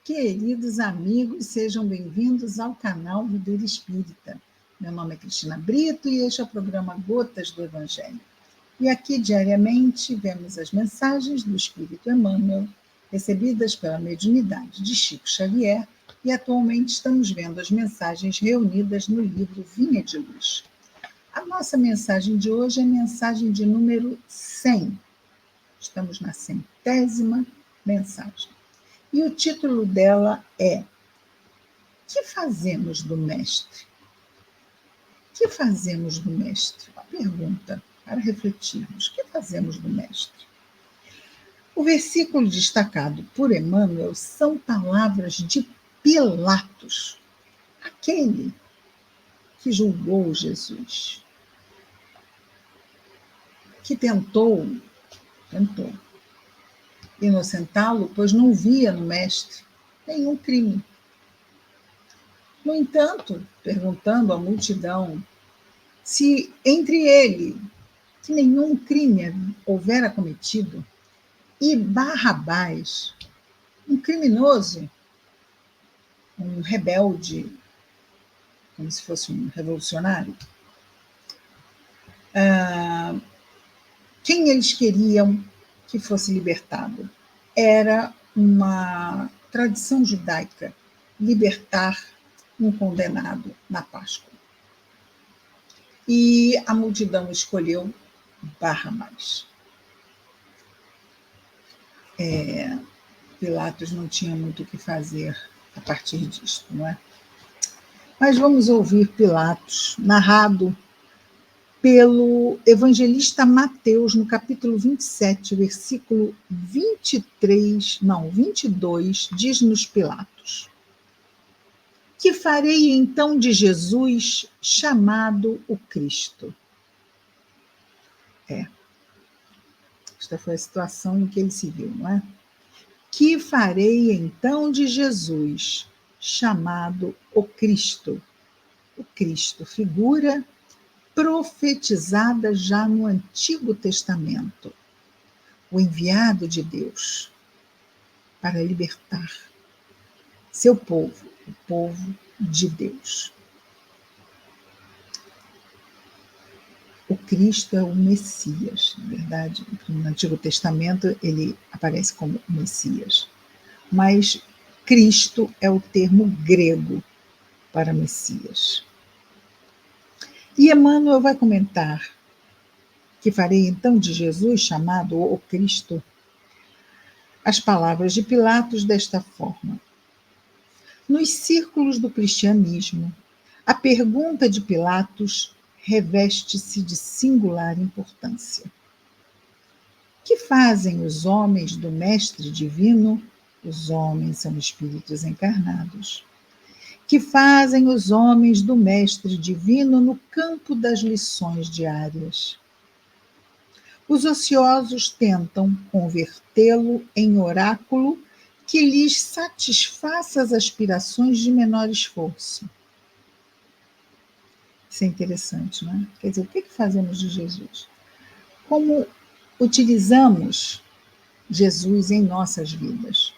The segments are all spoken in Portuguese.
Queridos amigos, sejam bem-vindos ao canal Videira Espírita. Meu nome é Cristina Brito e este é o programa Gotas do Evangelho. E aqui, diariamente, vemos as mensagens do Espírito Emmanuel, recebidas pela mediunidade de Chico Xavier, e atualmente estamos vendo as mensagens reunidas no livro Vinha de Luz. A nossa mensagem de hoje é a mensagem de número 100. Estamos na 100ª mensagem. E o título dela é Que fazemos do Mestre? Que fazemos do Mestre? Uma pergunta para refletirmos. Que fazemos do Mestre? O versículo destacado por Emmanuel são palavras de Pilatos, aquele que julgou Jesus, que tentou inocentá-lo, pois não via no Mestre nenhum crime. No entanto, perguntando à multidão se entre ele, que nenhum crime houvera cometido, e Barrabás, um criminoso, um rebelde, como se fosse um revolucionário, quem eles queriam que fosse libertado? Era uma tradição judaica libertar um condenado na Páscoa. E a multidão escolheu Barrabás. Pilatos não tinha muito o que fazer a partir disto, não é? Mas vamos ouvir Pilatos, narrado pelo evangelista Mateus, no capítulo 27, versículo 22, diz-nos Pilatos: Que farei então de Jesus chamado o Cristo? Esta foi a situação em que ele se viu, não é? Que farei então de Jesus chamado o Cristo? O Cristo, figura profetizada já no Antigo Testamento, o enviado de Deus para libertar seu povo, o povo de Deus. O Cristo é o Messias, na verdade, no Antigo Testamento ele aparece como Messias, mas Cristo é o termo grego para Messias. E Emmanuel vai comentar que farei então de Jesus chamado o Cristo as palavras de Pilatos desta forma: Nos círculos do cristianismo, a pergunta de Pilatos reveste-se de singular importância. Que fazem os homens do Mestre Divino? Os homens são espíritos encarnados. Que fazem os homens do Mestre Divino no campo das lições diárias? Os ociosos tentam convertê-lo em oráculo que lhes satisfaça as aspirações de menor esforço. Isso é interessante, não é? Quer dizer, o que fazemos de Jesus? Como utilizamos Jesus em nossas vidas?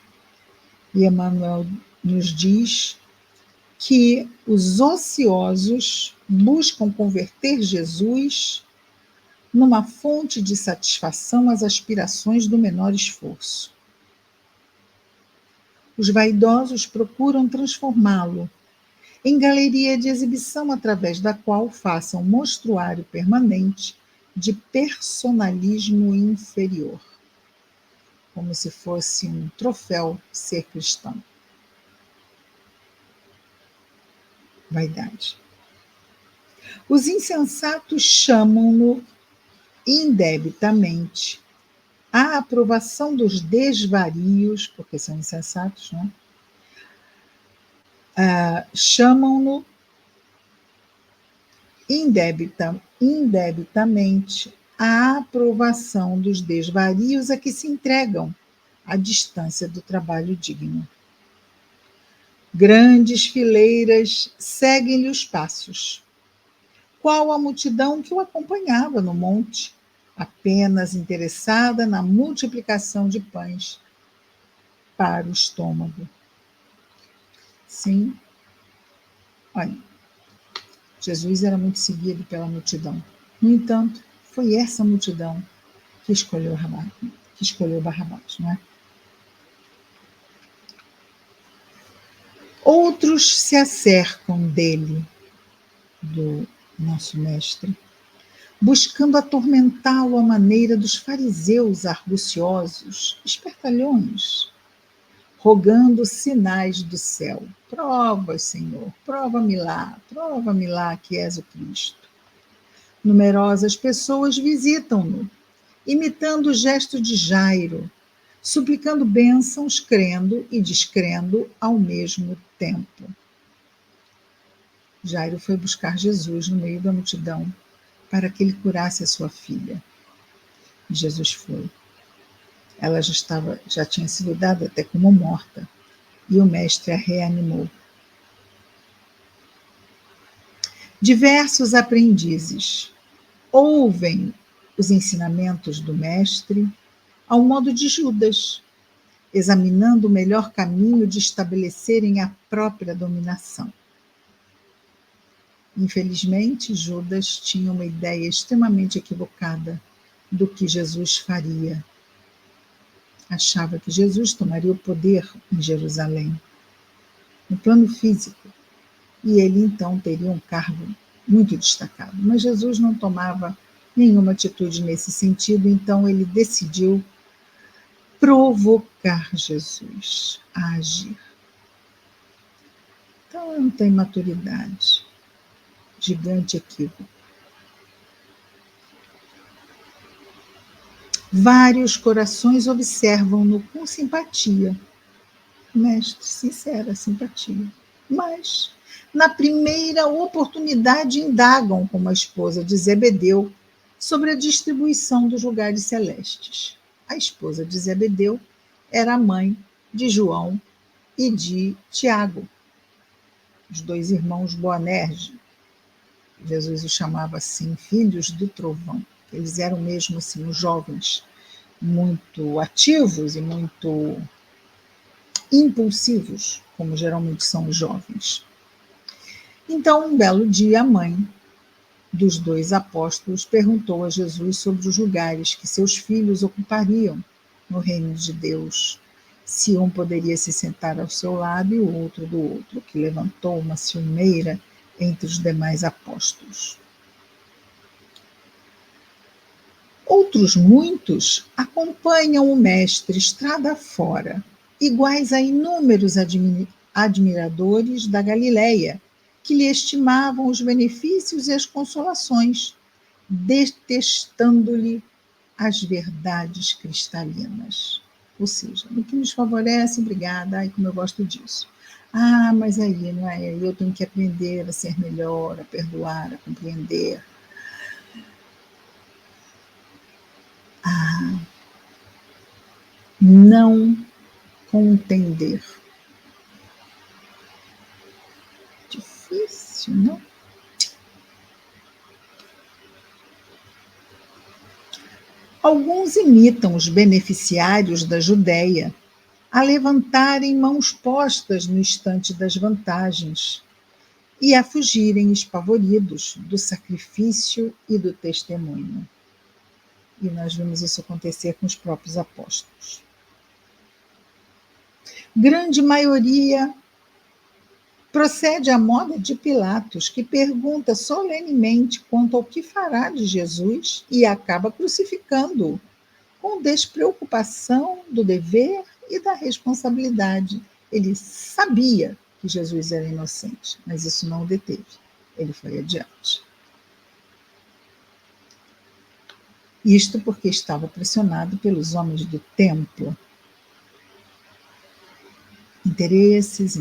E Emmanuel nos diz que os ociosos buscam converter Jesus numa fonte de satisfação às aspirações do menor esforço. Os vaidosos procuram transformá-lo em galeria de exibição através da qual façam um mostruário permanente de personalismo inferior, como se fosse um troféu ser cristão. Vaidade. Os insensatos chamam-no indebitamente à aprovação dos desvarios, porque são insensatos, não é? Chamam-no indebitamente à aprovação dos desvarios a que se entregam à distância do trabalho digno. Grandes fileiras seguem-lhe os passos, qual a multidão que o acompanhava no monte, apenas interessada na multiplicação de pães para o estômago. Sim. Olha, Jesus era muito seguido pela multidão. No entanto, foi essa multidão que escolheu Barrabás, não é? Outros se acercam dele, do nosso mestre, buscando atormentá-lo à maneira dos fariseus arguciosos, espertalhões, rogando sinais do céu. Prova, Senhor, prova-me lá que és o Cristo. Numerosas pessoas visitam-no, imitando o gesto de Jairo, suplicando bênçãos, crendo e descrendo ao mesmo tempo. Jairo foi buscar Jesus no meio da multidão para que ele curasse a sua filha. E Jesus foi. Ela já tinha sido dada até como morta, e o mestre a reanimou. Diversos aprendizes ouvem os ensinamentos do mestre ao modo de Judas, examinando o melhor caminho de estabelecerem a própria dominação. Infelizmente, Judas tinha uma ideia extremamente equivocada do que Jesus faria. Achava que Jesus tomaria o poder em Jerusalém, no plano físico, e ele então teria um cargo muito destacado. Mas Jesus não tomava nenhuma atitude nesse sentido, então ele decidiu provocar Jesus a agir. Então ele não tem maturidade. Gigante equívoco. Vários corações observam-no com simpatia. Mestre, sincera simpatia. Mas, na primeira oportunidade, indagam como a esposa de Zebedeu sobre a distribuição dos lugares celestes. A esposa de Zebedeu era a mãe de João e de Tiago, os dois irmãos Boanerges. Jesus os chamava assim, filhos do trovão. Eles eram mesmo assim, os jovens, muito ativos e muito impulsivos, como geralmente são os jovens. Então, um belo dia, a mãe dos dois apóstolos perguntou a Jesus sobre os lugares que seus filhos ocupariam no reino de Deus, se um poderia se sentar ao seu lado e o outro do outro, que levantou uma ciumeira entre os demais apóstolos. Outros muitos acompanham o mestre estrada fora, iguais a inúmeros admiradores da Galileia, que lhe estimavam os benefícios e as consolações, detestando-lhe as verdades cristalinas. Ou seja, no que nos favorece, obrigada, ai, como eu gosto disso. Ah, mas aí, não é? Eu tenho que aprender a ser melhor, a perdoar, a compreender. Ah, não contender. Difícil, não? Alguns imitam os beneficiários da Judéia a levantarem mãos postas no instante das vantagens e a fugirem espavoridos do sacrifício e do testemunho. E nós vimos isso acontecer com os próprios apóstolos. Grande maioria procede à moda de Pilatos, que pergunta solenemente quanto ao que fará de Jesus e acaba crucificando-o, com despreocupação do dever e da responsabilidade. Ele sabia que Jesus era inocente, mas isso não o deteve. Ele foi adiante. Isto porque estava pressionado pelos homens do templo. Interesses.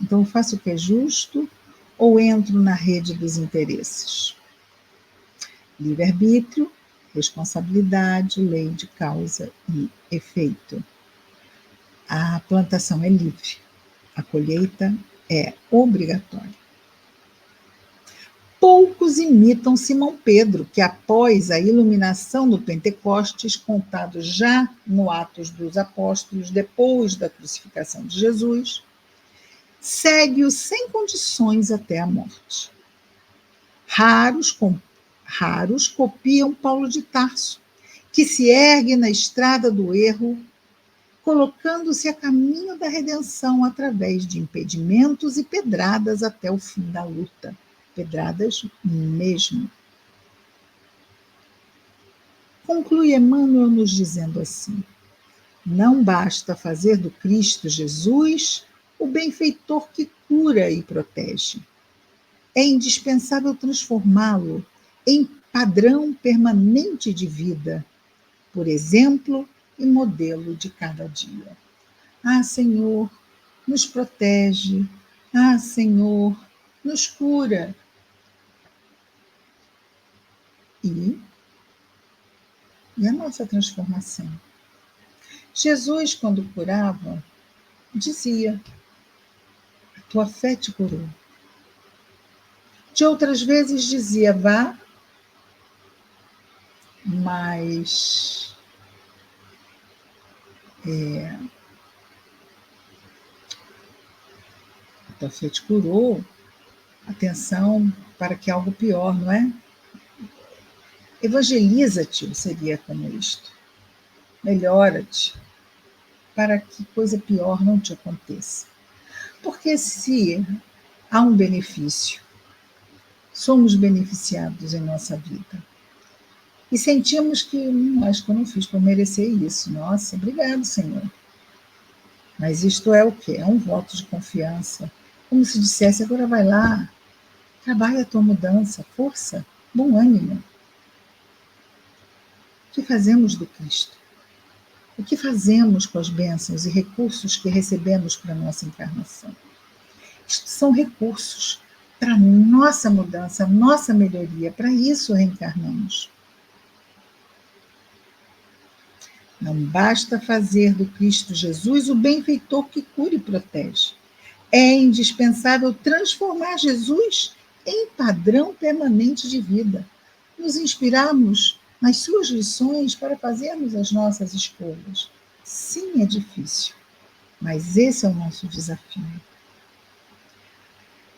Então, eu faço o que é justo ou entro na rede dos interesses? Livre-arbítrio, responsabilidade, lei de causa e efeito. A plantação é livre, a colheita é obrigatória. Poucos imitam Simão Pedro, que após a iluminação do Pentecostes, contado já no Atos dos Apóstolos, depois da crucificação de Jesus, segue-o sem condições até a morte. Raros copiam Paulo de Tarso, que se ergue na estrada do erro, colocando-se a caminho da redenção através de impedimentos e pedradas até o fim da luta. Pedradas mesmo. Conclui Emmanuel nos dizendo assim: não basta fazer do Cristo Jesus o benfeitor que cura e protege. É indispensável transformá-lo em padrão permanente de vida, por exemplo e modelo de cada dia. Ah, Senhor, nos protege. Ah, Senhor, nos cura. E a nossa transformação? Jesus, quando curava, dizia: a tua fé te curou. De outras vezes dizia: vá, mas a tua fé te curou. Atenção para que algo pior, não é? Evangeliza-te, seria como isto. Melhora-te, para que coisa pior não te aconteça. Porque se há um benefício, somos beneficiados em nossa vida. E sentimos que, acho que eu não fiz para merecer isso. Nossa, obrigado, Senhor. Mas isto é o quê? É um voto de confiança. Como se dissesse: agora vai lá, trabalha a tua mudança, força, bom ânimo. O que fazemos do Cristo? O que fazemos com as bênçãos e recursos que recebemos para a nossa encarnação? Isto são recursos para a nossa mudança, nossa melhoria. Para isso reencarnamos. Não basta fazer do Cristo Jesus o benfeitor que cura e protege. É indispensável transformar Jesus em padrão permanente de vida. Nos inspirarmos nas suas lições para fazermos as nossas escolhas. Sim, é difícil, mas esse é o nosso desafio.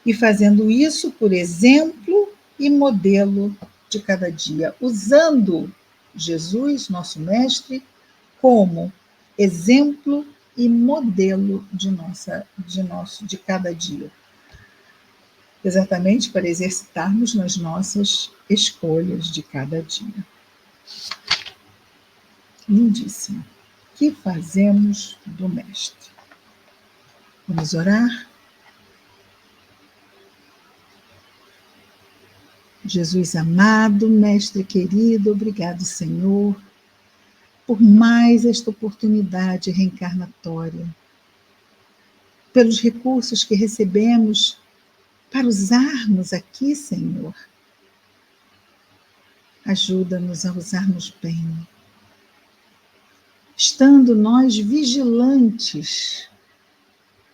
E fazendo isso por exemplo e modelo de cada dia, usando Jesus, nosso mestre, como exemplo e modelo de cada dia. Exatamente para exercitarmos nas nossas escolhas de cada dia. Lindíssimo. O que fazemos do Mestre? Vamos orar? Jesus amado, Mestre querido, obrigado, Senhor, por mais esta oportunidade reencarnatória, pelos recursos que recebemos para usarmos aqui, Senhor. Ajuda-nos a usarmos bem, estando nós vigilantes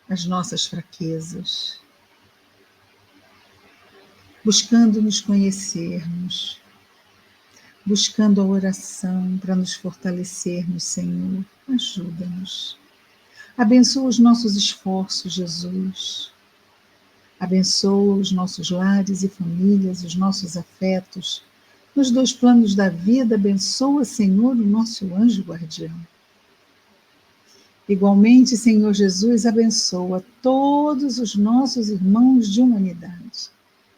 às nossas fraquezas, buscando nos conhecermos, buscando a oração para nos fortalecermos, Senhor. Ajuda-nos. Abençoa os nossos esforços, Jesus. Abençoa os nossos lares e famílias, os nossos afetos. Nos dois planos da vida, abençoa, Senhor, o nosso anjo guardião. Igualmente, Senhor Jesus, abençoa todos os nossos irmãos de humanidade,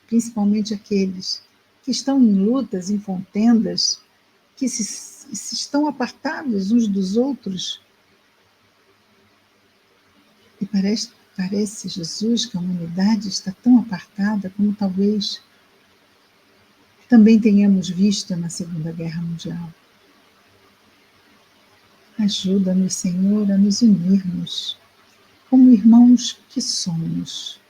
principalmente aqueles que estão em lutas, em contendas, que se estão apartados uns dos outros. E parece, Jesus, que a humanidade está tão apartada como talvez também tenhamos visto na Segunda Guerra Mundial. Ajuda-nos, Senhor, a nos unirmos como irmãos que somos.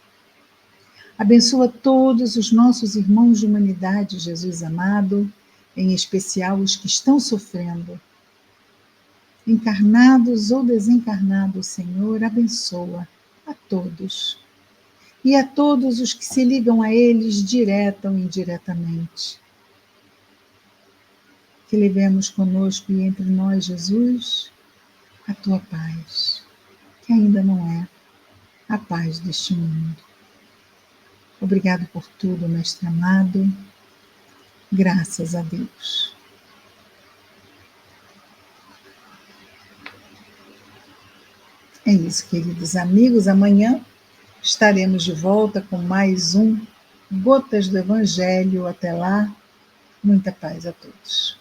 Abençoa todos os nossos irmãos de humanidade, Jesus amado, em especial os que estão sofrendo. Encarnados ou desencarnados, Senhor, abençoa a todos. E a todos os que se ligam a eles, direta ou indiretamente. Que levemos conosco e entre nós, Jesus, a tua paz, que ainda não é, a paz deste mundo. Obrigado por tudo, Mestre amado. Graças a Deus. É isso, queridos amigos. Amanhã estaremos de volta com mais um Gotas do Evangelho. Até lá, muita paz a todos.